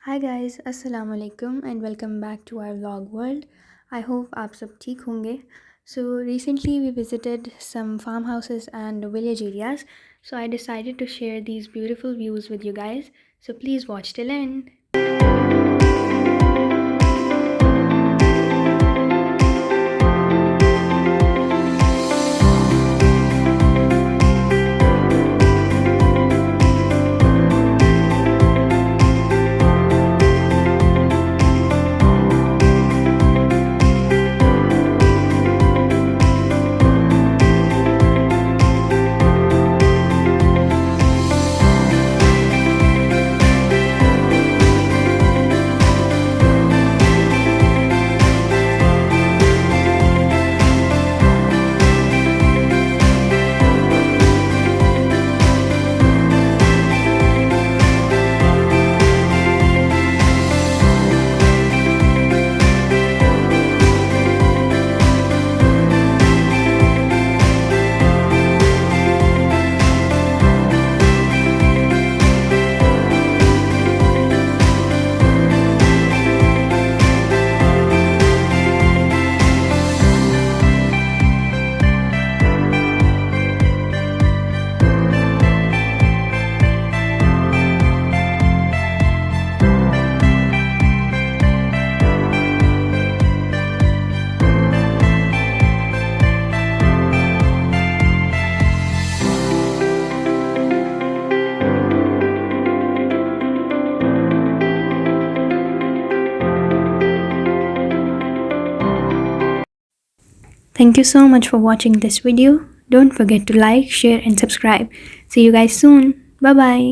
Hi guys, assalamu alaikum and welcome back to our vlog world. I hope आप सब ठीक होंगे. So recently we visited some farmhouses and village areas. So I decided to share these beautiful views with you guys. So please watch till end. Thank you so much for watching this video. Don't forget to like, share and subscribe. See you guys soon. Bye bye.